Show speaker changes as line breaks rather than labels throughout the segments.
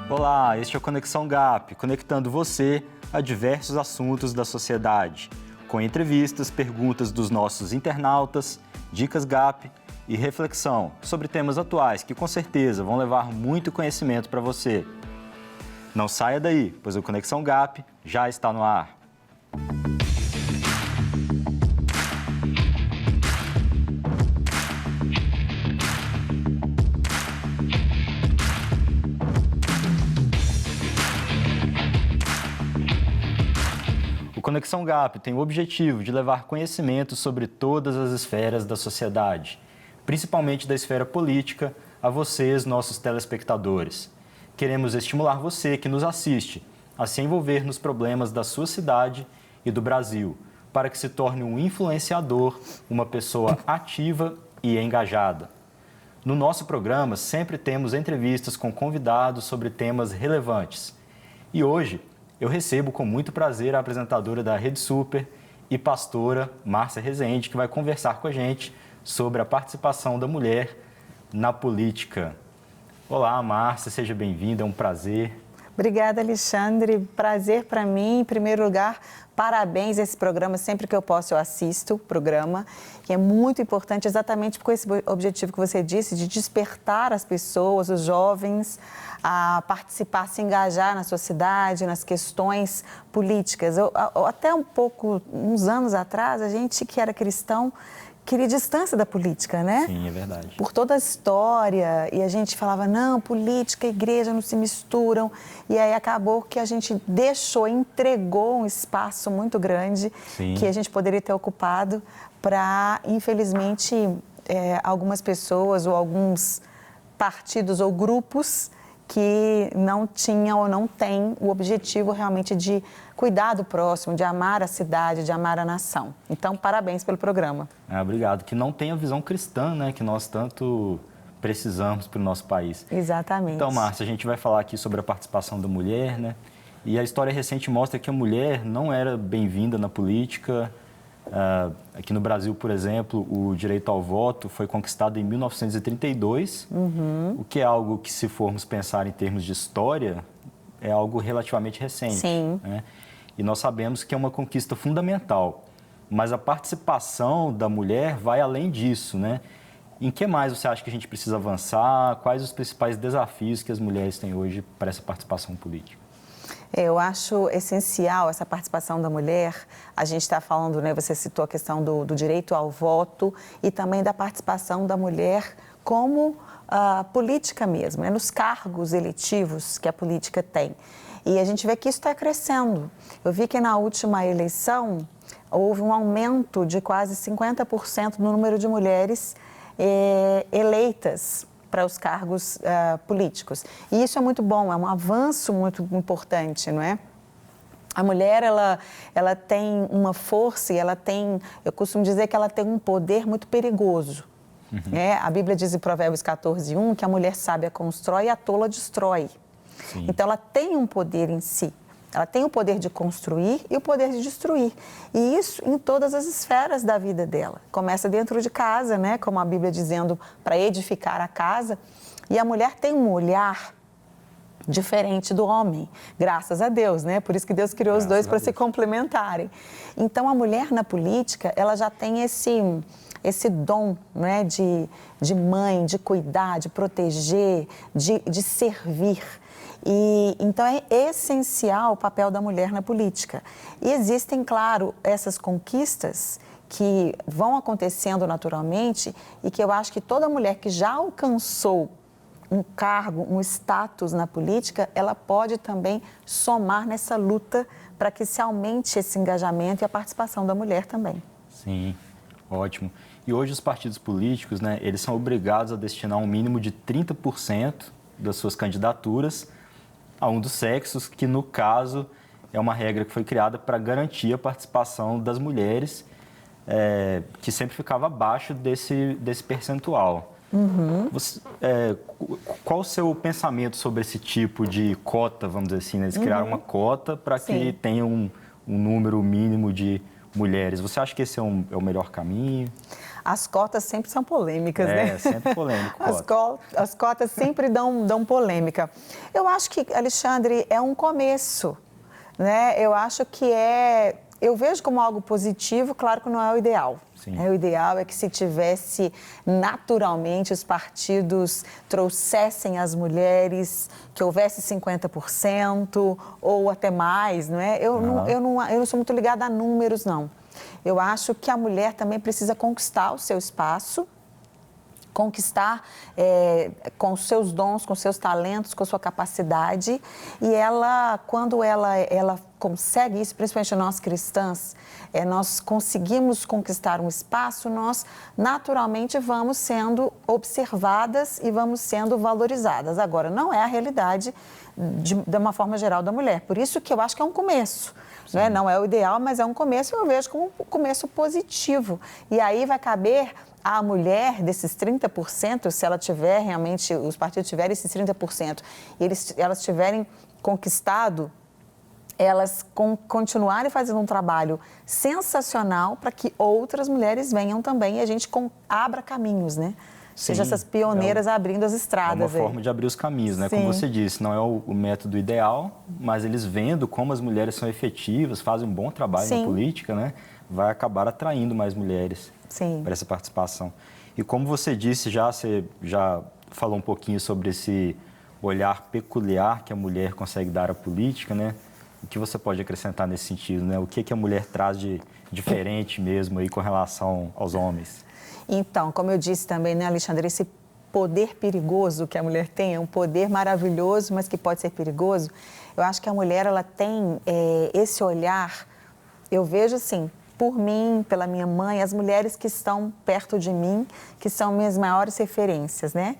Olá, este é o Conexão GAP, conectando você a diversos assuntos da sociedade, com entrevistas, perguntas dos nossos internautas, dicas GAP e reflexão sobre temas atuais que com certeza vão levar muito conhecimento para você. Não saia daí, pois o Conexão GAP já está no ar. O Conexão GAP tem o objetivo de levar conhecimento sobre todas as esferas da sociedade, principalmente da esfera política, a vocês, nossos telespectadores. Queremos estimular você que nos assiste a se envolver nos problemas da sua cidade e do Brasil, para que se torne um influenciador, uma pessoa ativa e engajada. No nosso programa, sempre temos entrevistas com convidados sobre temas relevantes. E hoje, eu recebo com muito prazer a apresentadora da Rede Super e pastora Márcia Rezende, que vai conversar com a gente sobre a participação da mulher na política. Olá, Márcia, seja bem-vinda, é um prazer.
Obrigada, Alexandre. Prazer para mim. Em primeiro lugar, parabéns a esse programa. Sempre que eu posso, eu assisto o programa, que é muito importante exatamente com esse objetivo que você disse, de despertar as pessoas, os jovens, a participar, se engajar na sociedade, nas questões políticas. Até uns anos atrás, a gente que era cristão queria distância da política, né?
Sim, é verdade.
Por toda a história, e a gente falava, não, política e igreja não se misturam, e aí acabou que a gente entregou um espaço muito grande. Sim. Que a gente poderia ter ocupado para, infelizmente, algumas pessoas ou alguns partidos ou grupos que não tinham ou não têm o objetivo realmente de cuidar do próximo, de amar a cidade, de amar a nação. Então, parabéns pelo programa.
Obrigado. Que não tem a visão cristã, né, que nós tanto precisamos para o nosso país.
Exatamente.
Então, Márcia, a gente vai falar aqui sobre a participação da mulher, né? E a história recente mostra que a mulher não era bem-vinda na política. Aqui no Brasil, por exemplo, o direito ao voto foi conquistado em 1932, o que é algo que, se formos pensar em termos de história, é algo relativamente recente.
Sim.
Né? E nós sabemos que é uma conquista fundamental, mas a participação da mulher vai além disso, né? Em que mais você acha que a gente precisa avançar? Quais os principais desafios que as mulheres têm hoje para essa participação política?
Eu acho essencial essa participação da mulher. A gente está falando, né, você citou a questão do direito ao voto e também da participação da mulher como política mesmo, né, nos cargos eletivos que a política tem. E a gente vê que isso está crescendo. Eu vi que na última eleição houve um aumento de quase 50% no número de mulheres eleitas para os cargos políticos. E isso é muito bom, é um avanço muito importante, não é? A mulher, ela tem uma força e eu costumo dizer que ela tem um poder muito perigoso. A Bíblia diz em Provérbios 14:1 que a mulher sábia constrói e a tola destrói. Sim. Então, ela tem um poder em si. Ela tem o poder de construir e o poder de destruir. E isso em todas as esferas da vida dela. Começa dentro de casa, né? Como a Bíblia dizendo, para edificar a casa. E a mulher tem um olhar diferente do homem, graças a Deus, né? Por isso que Deus criou os dois para se complementarem. Então, a mulher na política, ela já tem esse dom, né? de mãe, de cuidar, de proteger, de servir. E, então, é essencial o papel da mulher na política. E existem, claro, essas conquistas que vão acontecendo naturalmente e que eu acho que toda mulher que já alcançou um cargo, um status na política, ela pode também somar nessa luta para que se aumente esse engajamento e a participação da mulher também.
Sim, ótimo. E hoje os partidos políticos, né, eles são obrigados a destinar um mínimo de 30% das suas candidaturas a um dos sexos, que no caso é uma regra que foi criada para garantir a participação das mulheres, que sempre ficava abaixo desse percentual. Qual o seu pensamento sobre esse tipo de cota, vamos dizer assim, né? Eles criaram uma cota para que tenha um número mínimo de mulheres. Você acha que esse é o melhor caminho?
As cotas sempre são polêmicas, né?
É, sempre polêmico.
As cotas sempre dão polêmica. Eu acho que, Alexandre, é um começo, né? Eu acho que eu vejo como algo positivo, claro que não é o ideal.
Sim.
O ideal é que se tivesse naturalmente os partidos trouxessem as mulheres, que houvesse 50% ou até mais, não é? Eu não sou muito ligada a números, não. Eu acho que a mulher também precisa conquistar o seu espaço, conquistar com os seus dons, com os seus talentos, com a sua capacidade. E quando ela consegue isso, principalmente nós cristãs, nós conseguimos conquistar um espaço, nós naturalmente vamos sendo observadas e vamos sendo valorizadas. Agora, não é a realidade de uma forma geral da mulher. Por isso que eu acho que é um começo. Né? Não é o ideal, mas é um começo, eu vejo como um começo positivo. E aí vai caber à mulher desses 30%, se ela tiver realmente, os partidos tiverem esses 30%, e elas tiverem conquistado, elas continuarem fazendo um trabalho sensacional para que outras mulheres venham também e a gente abra caminhos, né?
Sim,
seja essas pioneiras abrindo as estradas.
É uma forma de abrir os caminhos, né?
Sim.
Como você disse, não é o método ideal, mas eles vendo como as mulheres são efetivas, fazem um bom trabalho
Sim.
na política, né? Vai acabar atraindo mais mulheres para essa participação. E como você disse você já falou um pouquinho sobre esse olhar peculiar que a mulher consegue dar à política, né? O que você pode acrescentar nesse sentido, né? O que a mulher traz de diferente mesmo aí com relação aos homens?
Então, como eu disse também, né, Alexandre, esse poder perigoso que a mulher tem é um poder maravilhoso, mas que pode ser perigoso. Eu acho que a mulher, ela tem esse olhar, eu vejo assim, por mim, pela minha mãe, as mulheres que estão perto de mim, que são minhas maiores referências, né?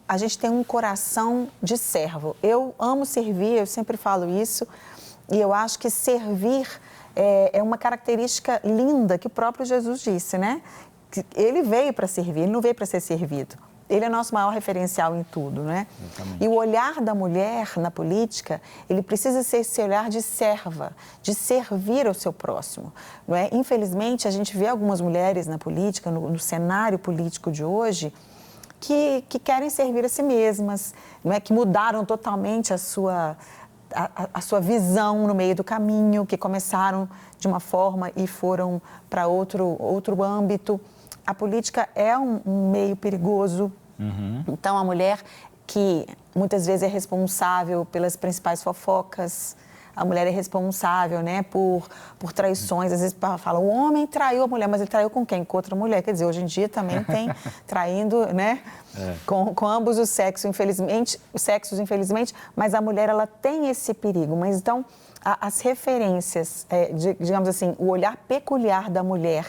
A gente tem um coração de servo. Eu amo servir, eu sempre falo isso, e eu acho que servir é uma característica linda que o próprio Jesus disse, né? Que ele veio para servir, ele não veio para ser servido. Ele é nosso maior referencial em tudo, né?
Exatamente.
E o olhar da mulher na política, ele precisa ser esse olhar de serva, de servir ao seu próximo, não é? Infelizmente, a gente vê algumas mulheres na política, no cenário político de hoje, que querem servir a si mesmas, não é? Que mudaram totalmente a sua visão no meio do caminho, que começaram de uma forma e foram para outro âmbito. A política é um meio perigoso. Então, a mulher que muitas vezes é responsável pelas principais fofocas, a mulher é responsável, né, por traições. Às vezes fala, o homem traiu a mulher, mas ele traiu com quem? Com outra mulher. Quer dizer, hoje em dia também tem traindo, né, com ambos os sexos, infelizmente, mas a mulher, ela tem esse perigo. Mas então, as referências, digamos assim, o olhar peculiar da mulher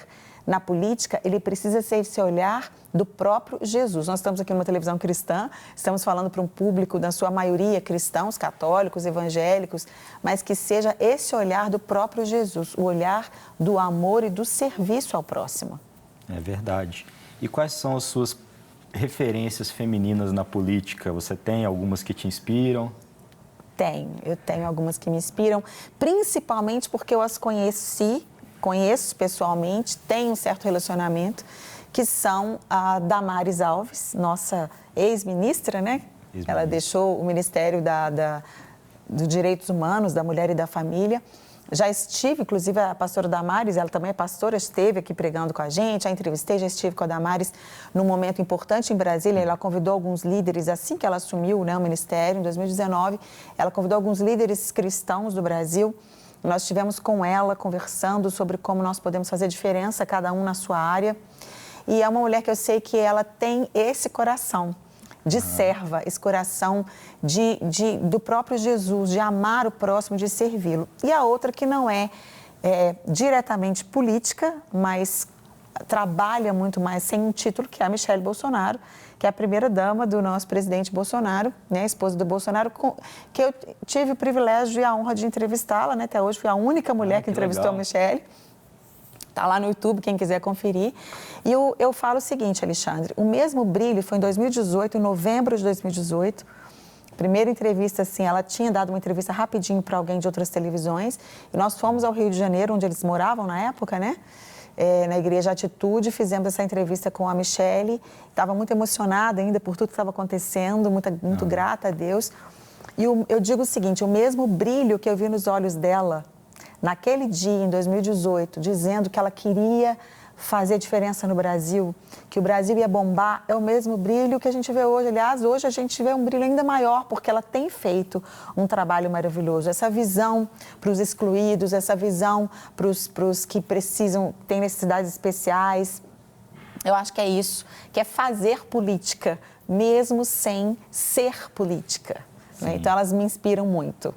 na política, ele precisa ser esse olhar do próprio Jesus. Nós estamos aqui numa televisão cristã, estamos falando para um público, na sua maioria, cristãos, católicos, evangélicos, mas que seja esse olhar do próprio Jesus, o olhar do amor e do serviço ao próximo.
É verdade. E quais são as suas referências femininas na política? Você tem algumas que te inspiram?
Eu tenho algumas que me inspiram, principalmente porque eu as conheço pessoalmente, tenho um certo relacionamento, que são a Damares Alves, nossa ex-ministra, né? Ela deixou o Ministério dos Direitos Humanos, da Mulher e da Família. Já estive, inclusive, a pastora Damares, ela também é pastora, esteve aqui pregando com a gente, a entrevistei, já estive com a Damares num momento importante em Brasília. Ela convidou alguns líderes, assim que ela assumiu, né, o ministério, em 2019, ela convidou alguns líderes cristãos do Brasil. Nós estivemos com ela conversando sobre como nós podemos fazer diferença, cada um na sua área. E é uma mulher que eu sei que ela tem esse coração de serva, esse coração do próprio Jesus, de amar o próximo, de servi-lo. E a outra que não é diretamente política, mas trabalha muito mais sem um título, que é a Michelle Bolsonaro, que é a primeira-dama do nosso presidente Bolsonaro, né, a esposa do Bolsonaro, que eu tive o privilégio e a honra de entrevistá-la, né, até hoje fui a única mulher que entrevistou legal. A Michelle. Está lá no YouTube, quem quiser conferir. E eu falo o seguinte, Alexandre, o mesmo brilho foi em 2018, em novembro de 2018, primeira entrevista, assim, ela tinha dado uma entrevista rapidinho para alguém de outras televisões, e nós fomos ao Rio de Janeiro, onde eles moravam na época, né? na Igreja Atitude, fizemos essa entrevista com a Michele, estava muito emocionada ainda por tudo que estava acontecendo, muito grata a Deus. E eu digo o seguinte, o mesmo brilho que eu vi nos olhos dela, naquele dia, em 2018, dizendo que ela queria fazer diferença no Brasil, que o Brasil ia bombar, é o mesmo brilho que a gente vê hoje. Aliás, hoje a gente vê um brilho ainda maior, porque ela tem feito um trabalho maravilhoso. Essa visão para os excluídos, essa visão para os que precisam, têm necessidades especiais. Eu acho que é isso, que é fazer política, mesmo sem ser política. Né? Então, elas me inspiram muito.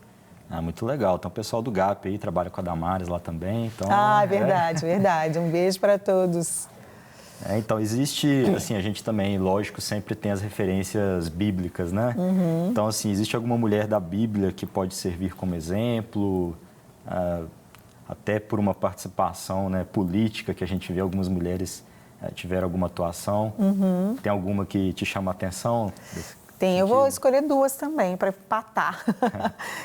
Muito legal. Então, o pessoal do GAP aí trabalha com a Damares lá também. Então,
verdade, verdade. Um beijo para todos.
Então, existe, assim, a gente também, lógico, sempre tem as referências bíblicas, né? Então, assim, existe alguma mulher da Bíblia que pode servir como exemplo, até por uma participação, né, política, que a gente vê algumas mulheres tiveram alguma atuação. Tem alguma que te chama a atenção?
Tem, eu vou escolher duas também para empatar.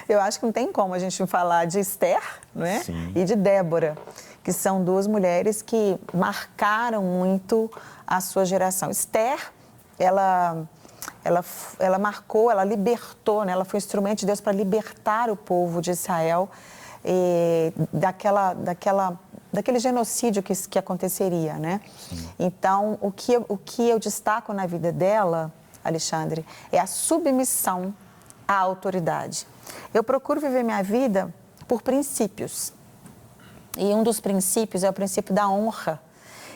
Eu acho que não tem como a gente falar de Esther, né? E de Débora, que são duas mulheres que marcaram muito a sua geração. Esther, ela marcou, ela libertou, né? Ela foi instrumento de Deus para libertar o povo de Israel daquele genocídio que aconteceria, né? Então, o que eu destaco na vida dela, Alexandre, é a submissão à autoridade. Eu procuro viver minha vida por princípios. E um dos princípios é o princípio da honra.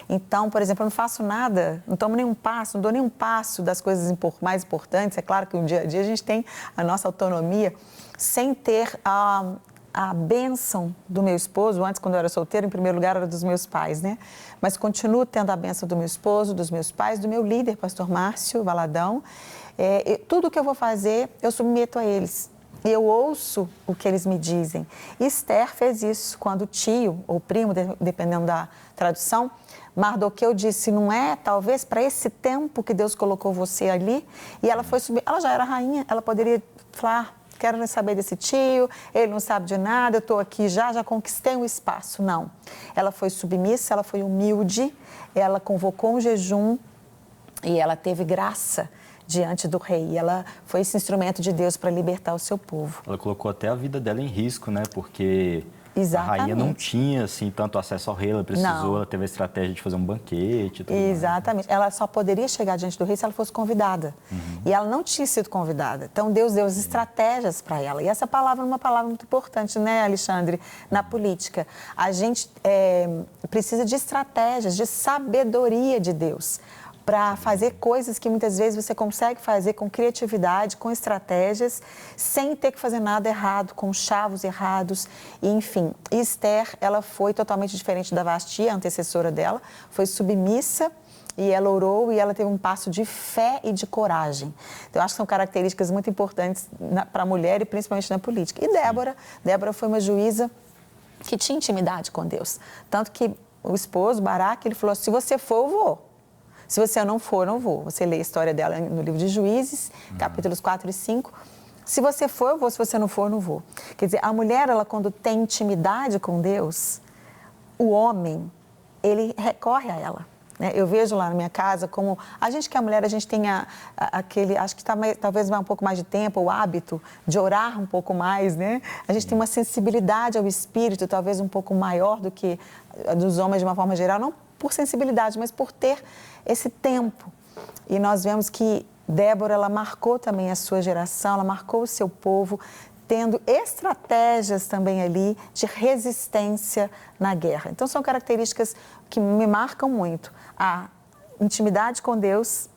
Então, por exemplo, eu não faço nada, não tomo nenhum passo, não dou nenhum passo das coisas mais importantes. É claro que no dia a dia a gente tem a nossa autonomia, sem ter a bênção do meu esposo. Antes, quando eu era solteira, em primeiro lugar, era dos meus pais, né? Mas continuo tendo a bênção do meu esposo, dos meus pais, do meu líder, pastor Márcio Valadão. Tudo que eu vou fazer, eu submeto a eles. Eu ouço o que eles me dizem. Esther fez isso quando o tio, ou primo, dependendo da tradução, Mardoqueu disse, não é talvez para esse tempo que Deus colocou você ali? E ela foi subir, ela já era rainha, ela poderia falar, quero nem saber desse tio, ele não sabe de nada, eu estou aqui já conquistei um espaço. Não, ela foi submissa, ela foi humilde, ela convocou um jejum e ela teve graça diante do rei. E ela foi esse instrumento de Deus para libertar o seu povo.
Ela colocou até a vida dela em risco, né? Porque
Exatamente.
A rainha não tinha, assim, tanto acesso ao rei, ela precisou, ela teve a estratégia de fazer um banquete e tudo
Exatamente. Mais. Ela só poderia chegar diante do rei se ela fosse convidada. E ela não tinha sido convidada. Então, Deus deu as estratégias para ela. E essa palavra é uma palavra muito importante, né, Alexandre, na política. A gente precisa de estratégias, de sabedoria de Deus, para fazer coisas que muitas vezes você consegue fazer com criatividade, com estratégias, sem ter que fazer nada errado, com chavos errados, e, enfim. Esther, ela foi totalmente diferente da Vasti, a antecessora dela, foi submissa, e ela orou e ela teve um passo de fé e de coragem. Então, eu acho que são características muito importantes para a mulher e principalmente na política. E Débora foi uma juíza que tinha intimidade com Deus. Tanto que o esposo, Baraque, ele falou, se você for, eu vou. Se você não for, não vou. Você lê a história dela no livro de Juízes, capítulos 4 e 5. Se você for, eu vou. Se você não for, eu não vou. Quer dizer, a mulher, ela quando tem intimidade com Deus, o homem, ele recorre a ela. Né? Eu vejo lá na minha casa como a gente que é mulher, a gente tem aquele, acho que talvez vai um pouco mais de tempo, o hábito de orar um pouco mais, né? A gente tem uma sensibilidade ao espírito, talvez um pouco maior do que a dos homens de uma forma geral, não por sensibilidade, mas por ter esse tempo. E nós vemos que Débora, ela marcou também a sua geração, ela marcou o seu povo, tendo estratégias também ali de resistência na guerra. Então, são características que me marcam muito. A intimidade com Deus,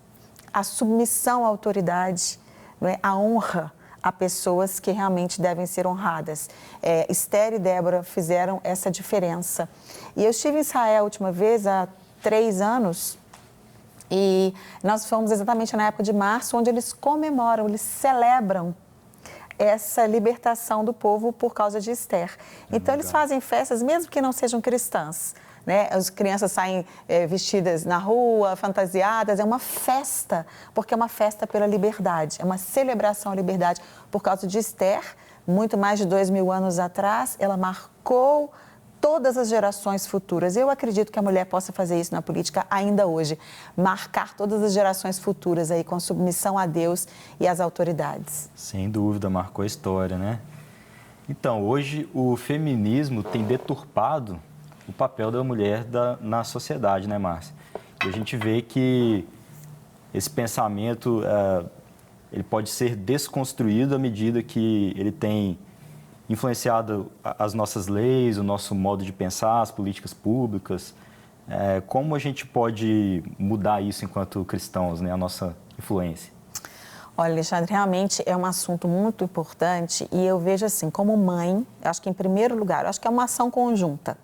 a submissão à autoridade, né? A honra a pessoas que realmente devem ser honradas. Esther e Débora fizeram essa diferença. E eu estive em Israel a última vez, há 3 anos, e nós fomos exatamente na época de março, onde eles comemoram, eles celebram essa libertação do povo por causa de Esther. Então, eles fazem festas, mesmo que não sejam cristãs. Né? As crianças saem vestidas na rua, fantasiadas, é uma festa, porque é uma festa pela liberdade, é uma celebração à liberdade. Por causa de Esther, muito mais de 2000 anos atrás, ela marcou todas as gerações futuras. Eu acredito que a mulher possa fazer isso na política ainda hoje, marcar todas as gerações futuras aí com submissão a Deus e às autoridades.
Sem dúvida, marcou a história, né? Então, hoje o feminismo tem deturpado o papel da mulher na sociedade, né, Márcia? E a gente vê que esse pensamento ele pode ser desconstruído à medida que ele tem influenciado as nossas leis, o nosso modo de pensar, as políticas públicas. Como a gente pode mudar isso enquanto cristãos, né, a nossa influência?
Olha, Alexandre, realmente é um assunto muito importante e eu vejo assim, como mãe, eu acho que em primeiro lugar, eu acho que é uma ação conjunta.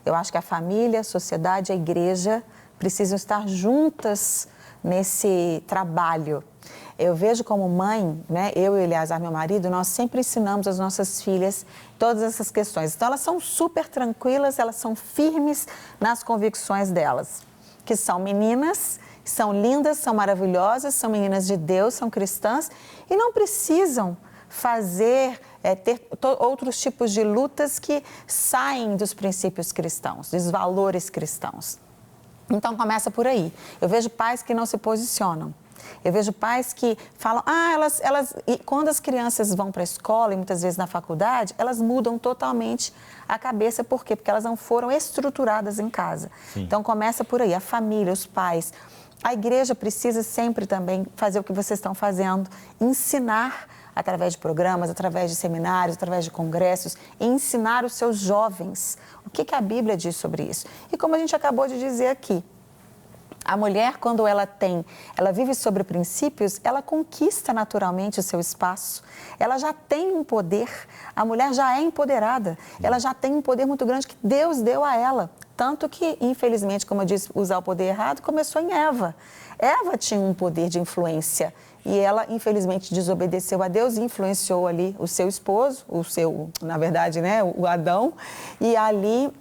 Eu acho que a família, a sociedade, a igreja precisam estar juntas nesse trabalho. Eu vejo como mãe, né, eu e Eleazar, meu marido, nós sempre ensinamos as nossas filhas todas essas questões. Então, elas são super tranquilas, elas são firmes nas convicções delas, que são meninas, são lindas, são maravilhosas, são meninas de Deus, são cristãs e não precisam ter outros tipos de lutas que saem dos princípios cristãos, dos valores cristãos. Então, começa por aí. Eu vejo pais que não se posicionam. Eu vejo pais que falam, e quando as crianças vão para a escola e muitas vezes na faculdade, elas mudam totalmente a cabeça. Por quê? Porque elas não foram estruturadas em casa. Sim. Então, começa por aí, a família, os pais. A igreja precisa sempre também fazer o que vocês estão fazendo, ensinar através de programas, através de seminários, através de congressos, ensinar os seus jovens o que a Bíblia diz sobre isso. E como a gente acabou de dizer aqui, a mulher, quando ela vive sobre princípios, ela conquista naturalmente o seu espaço. Ela já tem um poder, a mulher já é empoderada, ela já tem um poder muito grande que Deus deu a ela. Tanto que, infelizmente, como eu disse, usar o poder errado começou em Eva. Eva tinha um poder de influência e ela, infelizmente, desobedeceu a Deus e influenciou ali o seu esposo, na verdade, né, o Adão. E ali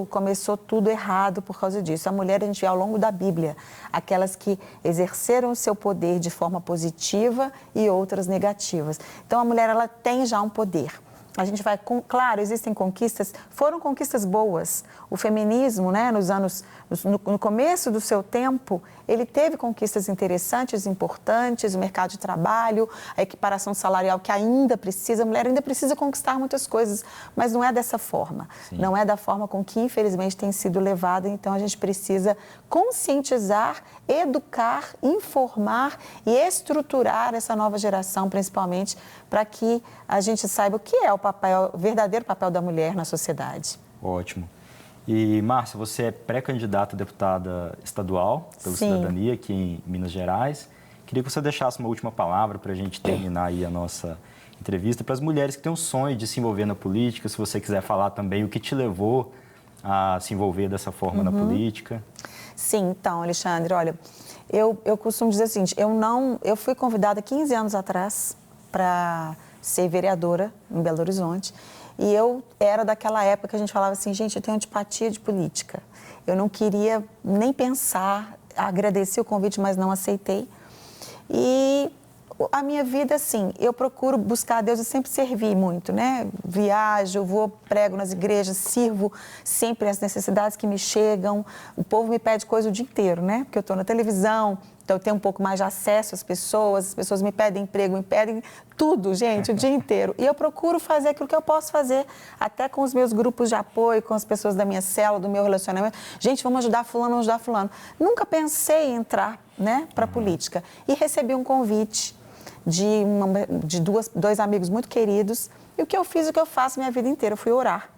começou tudo errado por causa disso. A mulher, a gente vê ao longo da Bíblia, aquelas que exerceram o seu poder de forma positiva e outras negativas. Então, a mulher, ela tem já um poder. A gente vai, claro, existem conquistas, foram conquistas boas. O feminismo, né, no começo do seu tempo, ele teve conquistas interessantes, importantes, o mercado de trabalho, a equiparação salarial que ainda precisa, a mulher ainda precisa conquistar muitas coisas, mas não é dessa forma. Sim. Não é da forma com que, infelizmente, tem sido levada. Então, a gente precisa conscientizar, educar, informar e estruturar essa nova geração, principalmente, para que a gente saiba o que é o verdadeiro papel da mulher na sociedade.
Ótimo. E, Márcia, você é pré-candidata a deputada estadual pela Cidadania aqui em Minas Gerais. Queria que você deixasse uma última palavra para a gente terminar aí a nossa entrevista para as mulheres que têm um sonho de se envolver na política. Se você quiser falar também o que te levou a se envolver dessa forma na política. Sim,
então, Alexandre, olha, eu costumo dizer o seguinte, eu fui convidada 15 anos atrás para ser vereadora em Belo Horizonte. E eu era daquela época que a gente falava assim, gente, eu tenho antipatia de política. Eu não queria nem pensar, agradeci o convite, mas não aceitei. E a minha vida, assim, eu procuro buscar a Deus, eu sempre servi muito, né? Viajo, prego nas igrejas, sirvo sempre as necessidades que me chegam. O povo me pede coisa o dia inteiro, né? Porque eu estou na televisão, então eu tenho um pouco mais de acesso às pessoas me pedem emprego, me pedem tudo, gente, o dia inteiro. E eu procuro fazer aquilo que eu posso fazer, até com os meus grupos de apoio, com as pessoas da minha célula, do meu relacionamento. Gente, vamos ajudar fulano. Nunca pensei em entrar, né, para a política. E recebi um convite de dois amigos muito queridos. E o que eu fiz, o que eu faço minha vida inteira, eu fui orar.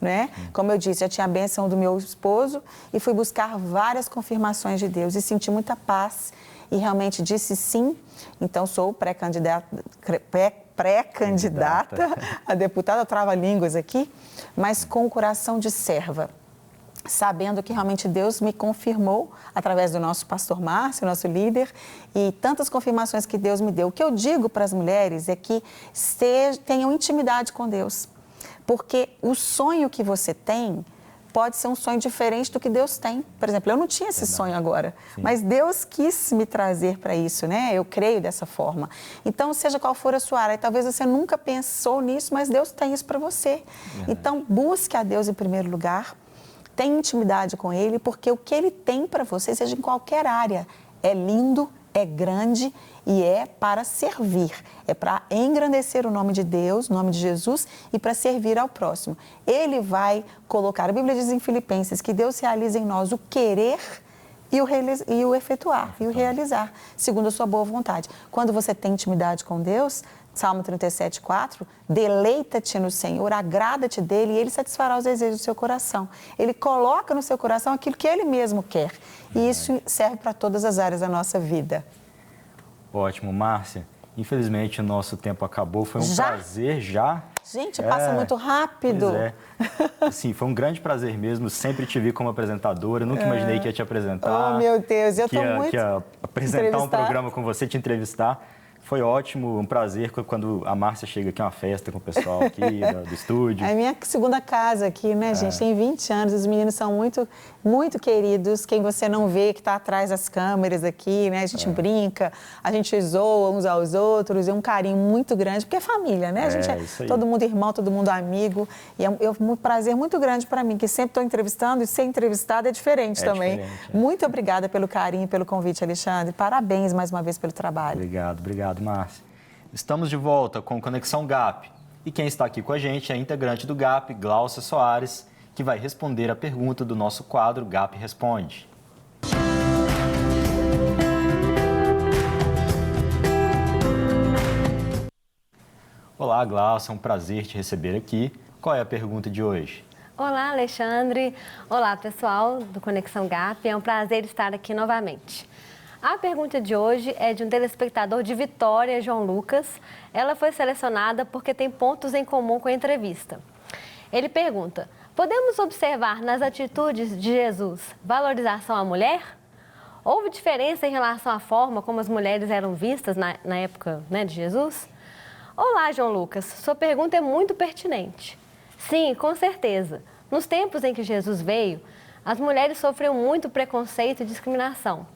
Né? Como eu disse, eu tinha a bênção do meu esposo e fui buscar várias confirmações de Deus e senti muita paz e realmente disse sim. Então, sou pré-candidata a deputada, eu trava-línguas aqui, mas com o coração de serva, sabendo que realmente Deus me confirmou através do nosso pastor Márcio, nosso líder, e tantas confirmações que Deus me deu. O que eu digo para as mulheres é que tenham intimidade com Deus. Porque o sonho que você tem, pode ser um sonho diferente do que Deus tem. Por exemplo, eu não tinha esse sonho agora, mas Deus quis me trazer para isso, né? Eu creio dessa forma. Então, seja qual for a sua área, talvez você nunca pensou nisso, mas Deus tem isso para você. Então, busque a Deus em primeiro lugar, tenha intimidade com Ele, porque o que Ele tem para você, seja em qualquer área, é lindo, é grande e é para servir, é para engrandecer o nome de Deus, o nome de Jesus e para servir ao próximo. Ele vai colocar, a Bíblia diz em Filipenses que Deus realiza em nós o querer e o efetuar, e o realizar, segundo a sua boa vontade. Quando você tem intimidade com Deus, Salmo 37:4, deleita-te no Senhor, agrada-te dele e ele satisfará os desejos do seu coração. Ele coloca no seu coração aquilo que ele mesmo quer. E isso serve para todas as áreas da nossa vida.
Ótimo, Márcia. Infelizmente, o nosso tempo acabou. Foi um prazer já.
Gente, passa muito rápido.
Pois é. Assim, foi um grande prazer mesmo. Sempre te vi como apresentadora. Nunca imaginei que ia te apresentar.
Oh, meu Deus, eu estou muito...
Que ia apresentar um programa com você, te entrevistar. Foi ótimo, um prazer quando a Márcia chega aqui, uma festa com o pessoal aqui do estúdio.
É a minha segunda casa aqui, né, gente? Tem 20 anos, os meninos são muito, muito queridos. Quem você não vê, que está atrás das câmeras aqui, né? A gente brinca, a gente zoa uns aos outros, é um carinho muito grande, porque é família, né? A gente é todo mundo irmão, todo mundo amigo. E é um prazer muito grande para mim, que sempre estou entrevistando e ser entrevistada é diferente também. Diferente, Muito obrigada pelo carinho, pelo convite, Alexandre. Parabéns mais uma vez pelo trabalho.
Obrigado, Márcia. Estamos de volta com Conexão GAP. E quem está aqui com a gente é a integrante do GAP, Gláucia Soares, que vai responder a pergunta do nosso quadro GAP Responde. Olá, Gláucia, é um prazer te receber aqui. Qual é a pergunta de hoje?
Olá, Alexandre. Olá, pessoal do Conexão GAP. É um prazer estar aqui novamente. A pergunta de hoje é de um telespectador de Vitória, João Lucas. Ela foi selecionada porque tem pontos em comum com a entrevista. Ele pergunta: podemos observar nas atitudes de Jesus valorização à mulher? Houve diferença em relação à forma como as mulheres eram vistas na época, né, de Jesus? Olá, João Lucas. Sua pergunta é muito pertinente. Sim, com certeza. Nos tempos em que Jesus veio, as mulheres sofriam muito preconceito e discriminação.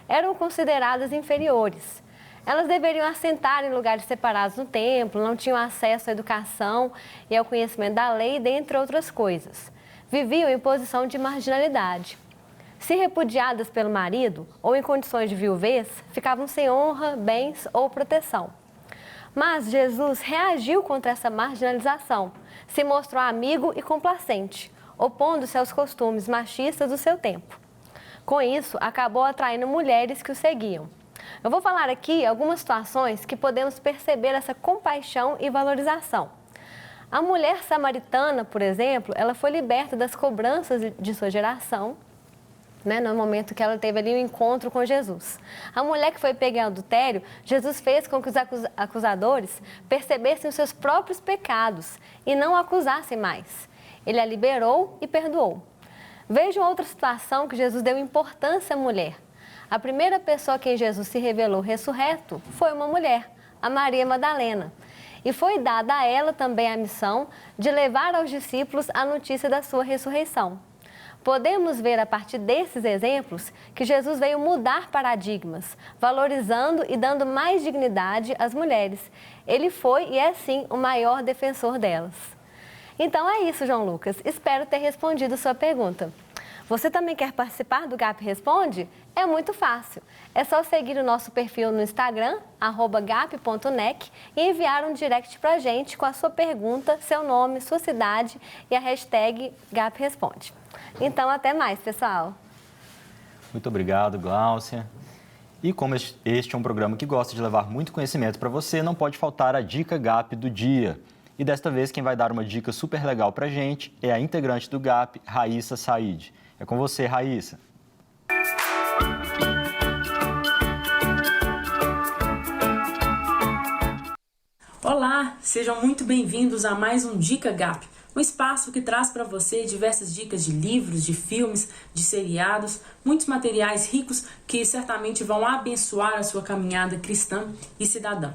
Eram consideradas inferiores. Elas deveriam assentar em lugares separados no templo, não tinham acesso à educação e ao conhecimento da lei, dentre outras coisas. Viviam em posição de marginalidade. Se repudiadas pelo marido ou em condições de viuvez, ficavam sem honra, bens ou proteção. Mas Jesus reagiu contra essa marginalização, se mostrou amigo e complacente, opondo-se aos costumes machistas do seu tempo. Com isso, acabou atraindo mulheres que o seguiam. Eu vou falar aqui algumas situações que podemos perceber essa compaixão e valorização. A mulher samaritana, por exemplo, ela foi liberta das cobranças de sua geração, né, no momento que ela teve ali um encontro com Jesus. A mulher que foi pega em adultério, Jesus fez com que os acusadores percebessem os seus próprios pecados e não a acusassem mais. Ele a liberou e perdoou. Vejam outra situação que Jesus deu importância à mulher. A primeira pessoa a quem Jesus se revelou ressurreto foi uma mulher, a Maria Madalena. E foi dada a ela também a missão de levar aos discípulos a notícia da sua ressurreição. Podemos ver a partir desses exemplos que Jesus veio mudar paradigmas, valorizando e dando mais dignidade às mulheres. Ele foi e é sim o maior defensor delas. Então é isso, João Lucas. Espero ter respondido sua pergunta. Você também quer participar do GAP Responde? É muito fácil. É só seguir o nosso perfil no Instagram, @gap.nec, e enviar um direct pra gente com a sua pergunta, seu nome, sua cidade e a hashtag GAP Responde. Então, até mais, pessoal.
Muito obrigado, Gláucia. E como este é um programa que gosta de levar muito conhecimento para você, não pode faltar a Dica GAP do dia. E desta vez, quem vai dar uma dica super legal para a gente é a integrante do GAP, Raíssa Said. É com você, Raíssa.
Olá, sejam muito bem-vindos a mais um Dica GAP, um espaço que traz para você diversas dicas de livros, de filmes, de seriados, muitos materiais ricos que certamente vão abençoar a sua caminhada cristã e cidadã.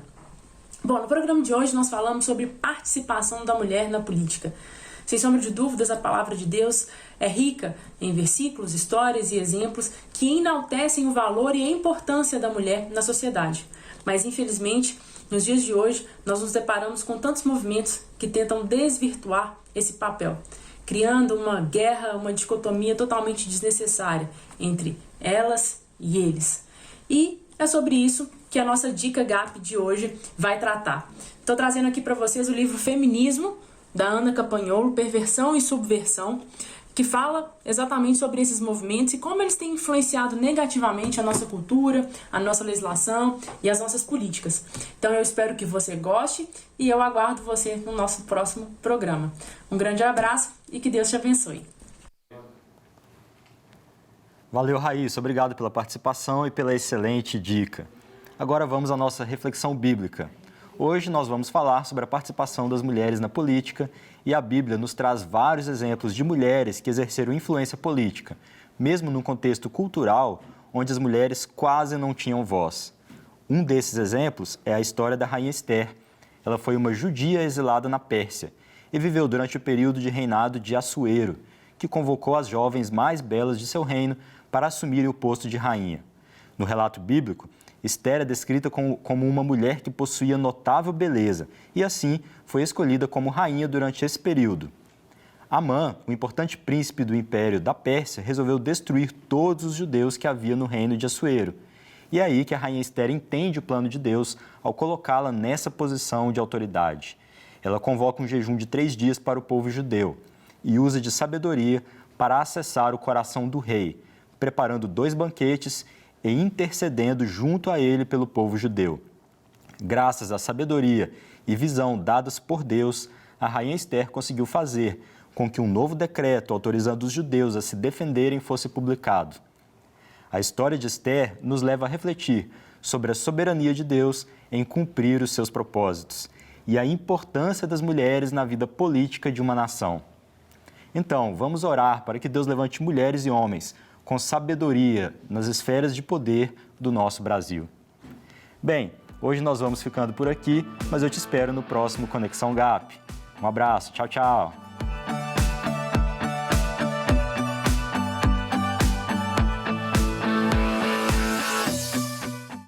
Bom, no programa de hoje nós falamos sobre participação da mulher na política. Sem sombra de dúvidas, a palavra de Deus é rica em versículos, histórias e exemplos que enaltecem o valor e a importância da mulher na sociedade. Mas, infelizmente, nos dias de hoje, nós nos deparamos com tantos movimentos que tentam desvirtuar esse papel, criando uma guerra, uma dicotomia totalmente desnecessária entre elas e eles. E é sobre isso que a nossa Dica GAP de hoje vai tratar. Estou trazendo aqui para vocês o livro Feminismo, da Ana Campagnolo, Perversão e Subversão, que fala exatamente sobre esses movimentos e como eles têm influenciado negativamente a nossa cultura, a nossa legislação e as nossas políticas. Então eu espero que você goste e eu aguardo você no nosso próximo programa. Um grande abraço e que Deus te abençoe.
Valeu, Raíssa. Obrigado pela participação e pela excelente dica. Agora vamos à nossa reflexão bíblica. Hoje nós vamos falar sobre a participação das mulheres na política e a Bíblia nos traz vários exemplos de mulheres que exerceram influência política, mesmo num contexto cultural onde as mulheres quase não tinham voz. Um desses exemplos é a história da rainha Esther. Ela foi uma judia exilada na Pérsia e viveu durante o período de reinado de Assuero, que convocou as jovens mais belas de seu reino para assumirem o posto de rainha. No relato bíblico, Esther é descrita como uma mulher que possuía notável beleza e, assim, foi escolhida como rainha durante esse período. Amã, o importante príncipe do Império da Pérsia, resolveu destruir todos os judeus que havia no reino de Assuero. E é aí que a rainha Esther entende o plano de Deus ao colocá-la nessa posição de autoridade. Ela convoca um jejum de 3 dias para o povo judeu e usa de sabedoria para acessar o coração do rei, preparando 2 banquetes e intercedendo junto a ele pelo povo judeu. Graças à sabedoria e visão dadas por Deus, a rainha Esther conseguiu fazer com que um novo decreto autorizando os judeus a se defenderem fosse publicado. A história de Esther nos leva a refletir sobre a soberania de Deus em cumprir os seus propósitos e a importância das mulheres na vida política de uma nação. Então, vamos orar para que Deus levante mulheres e homens com sabedoria nas esferas de poder do nosso Brasil. Bem, hoje nós vamos ficando por aqui, mas eu te espero no próximo Conexão GAP. Um abraço, tchau, tchau!